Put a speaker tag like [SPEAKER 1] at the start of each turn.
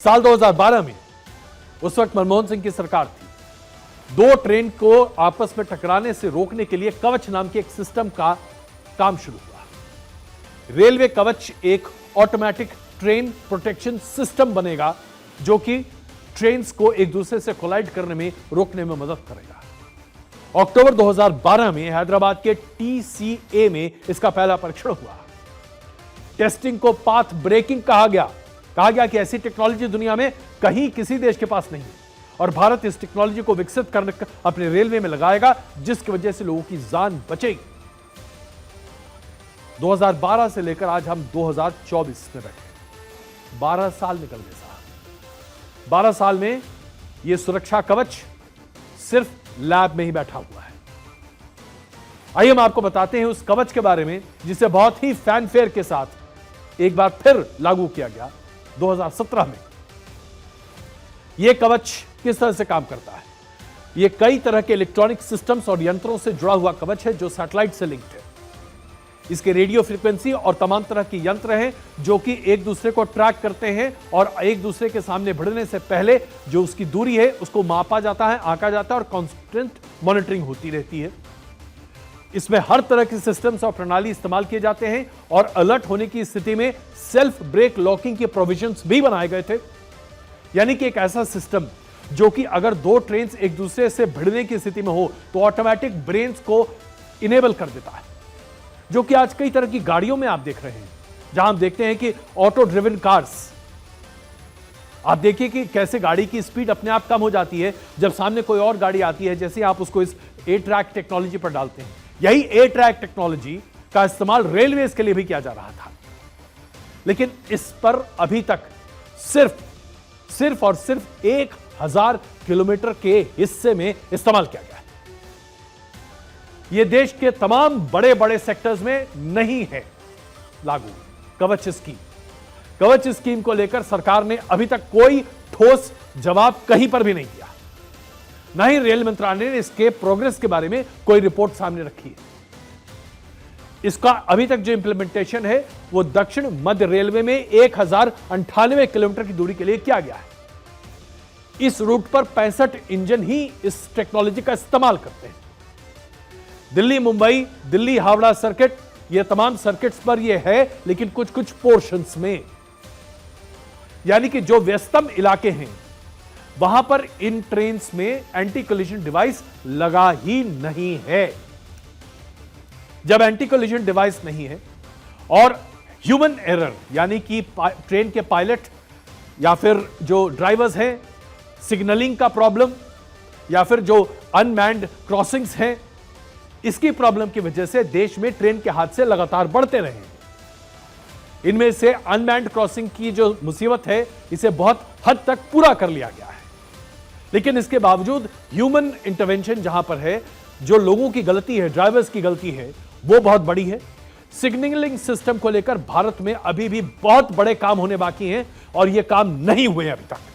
[SPEAKER 1] साल 2012 में उस वक्त मनमोहन सिंह की सरकार थी। दो ट्रेन को आपस में टकराने से रोकने के लिए कवच नाम के एक सिस्टम का काम शुरू हुआ। रेलवे कवच एक ऑटोमेटिक ट्रेन प्रोटेक्शन सिस्टम बनेगा जो कि ट्रेन्स को एक दूसरे से कोलाइड करने में रोकने में मदद करेगा। अक्टूबर 2012 में हैदराबाद के TCA में इसका पहला परीक्षण हुआ। टेस्टिंग को पाथ ब्रेकिंग कहा गया कि ऐसी टेक्नोलॉजी दुनिया में कहीं किसी देश के पास नहीं है और भारत इस टेक्नोलॉजी को विकसित करने अपने रेलवे में लगाएगा, जिसकी वजह से लोगों की जान बचेगी। 2012 से लेकर आज हम 2024 में बैठे, 12 साल निकल गए साहब। 12 साल में यह सुरक्षा कवच सिर्फ लैब में ही बैठा हुआ है। आइए हम आपको बताते हैं उस कवच के बारे में जिसे बहुत ही फैनफेयर के साथ एक बार फिर लागू किया गया 2017 में। यह कवच किस तरह से काम करता है? यह कई तरह के इलेक्ट्रॉनिक सिस्टम्स और यंत्रों से जुड़ा हुआ कवच है जो सैटेलाइट से लिंक्ड है। इसके रेडियो फ्रीक्वेंसी और तमाम तरह के यंत्र हैं जो कि एक दूसरे को ट्रैक करते हैं और एक दूसरे के सामने भिड़ने से पहले जो उसकी दूरी है उसको मापा जाता है, आंका जाता है और कांस्टेंट मॉनिटरिंग होती रहती है। इसमें हर तरह के सिस्टम्स और प्रणाली इस्तेमाल किए जाते हैं और अलर्ट होने की स्थिति में सेल्फ ब्रेक लॉकिंग के प्रोविजंस भी बनाए गए थे। यानी कि एक ऐसा सिस्टम जो कि अगर दो ट्रेन्स एक दूसरे से भिड़ने की स्थिति में हो तो ऑटोमेटिक ब्रेन्स को इनेबल कर देता है, जो कि आज कई तरह की गाड़ियों में आप देख रहे हैं, जहां हम देखते हैं कि ऑटो ड्रिवन कार्स। आप देखिए कि कैसे गाड़ी की स्पीड अपने आप कम हो जाती है जब सामने कोई और गाड़ी आती है, जैसे आप उसको इस A-ट्रैक टेक्नोलॉजी पर डालते हैं। यही A-ट्रैक टेक्नोलॉजी का इस्तेमाल रेलवेज के लिए भी किया जा रहा था, लेकिन इस पर अभी तक सिर्फ और सिर्फ 1000 किलोमीटर के हिस्से में इस्तेमाल किया गया है। यह देश के तमाम बड़े बड़े सेक्टर्स में नहीं है लागू कवच स्कीम। कवच स्कीम को लेकर सरकार ने अभी तक कोई ठोस जवाब कहीं पर भी नहीं दिया। ना ही रेल मंत्रालय ने इसके प्रोग्रेस के बारे में कोई रिपोर्ट सामने रखी है। इसका अभी तक जो इंप्लीमेंटेशन है वो दक्षिण मध्य रेलवे में 1098 किलोमीटर की दूरी के लिए किया गया है। इस रूट पर 65 इंजन ही इस टेक्नोलॉजी का इस्तेमाल करते हैं। दिल्ली मुंबई, दिल्ली हावड़ा सर्किट, ये तमाम सर्किट्स पर ये है, लेकिन कुछ कुछ पोर्शंस में, यानी कि जो व्यस्तम इलाके हैं वहां पर इन ट्रेन्स में एंटी कोलिजन डिवाइस लगा ही नहीं है। जब एंटी कोलिजन डिवाइस नहीं है और ह्यूमन एरर, यानी कि ट्रेन के पायलट या फिर जो ड्राइवर्स हैं, सिग्नलिंग का प्रॉब्लम या फिर जो अनमैन्ड क्रॉसिंग्स हैं, इसकी प्रॉब्लम की वजह से देश में ट्रेन के हादसे लगातार बढ़ते रहे हैं। इनमें से अनमैन्ड क्रॉसिंग की जो मुसीबत है इसे बहुत हद तक पूरा कर लिया गया है, लेकिन इसके बावजूद ह्यूमन इंटरवेंशन जहां पर है, जो लोगों की गलती है, ड्राइवर्स की गलती है, वो बहुत बड़ी है। सिग्नलिंग सिस्टम को लेकर भारत में अभी भी बहुत बड़े काम होने बाकी हैं और ये काम नहीं हुए अभी तक।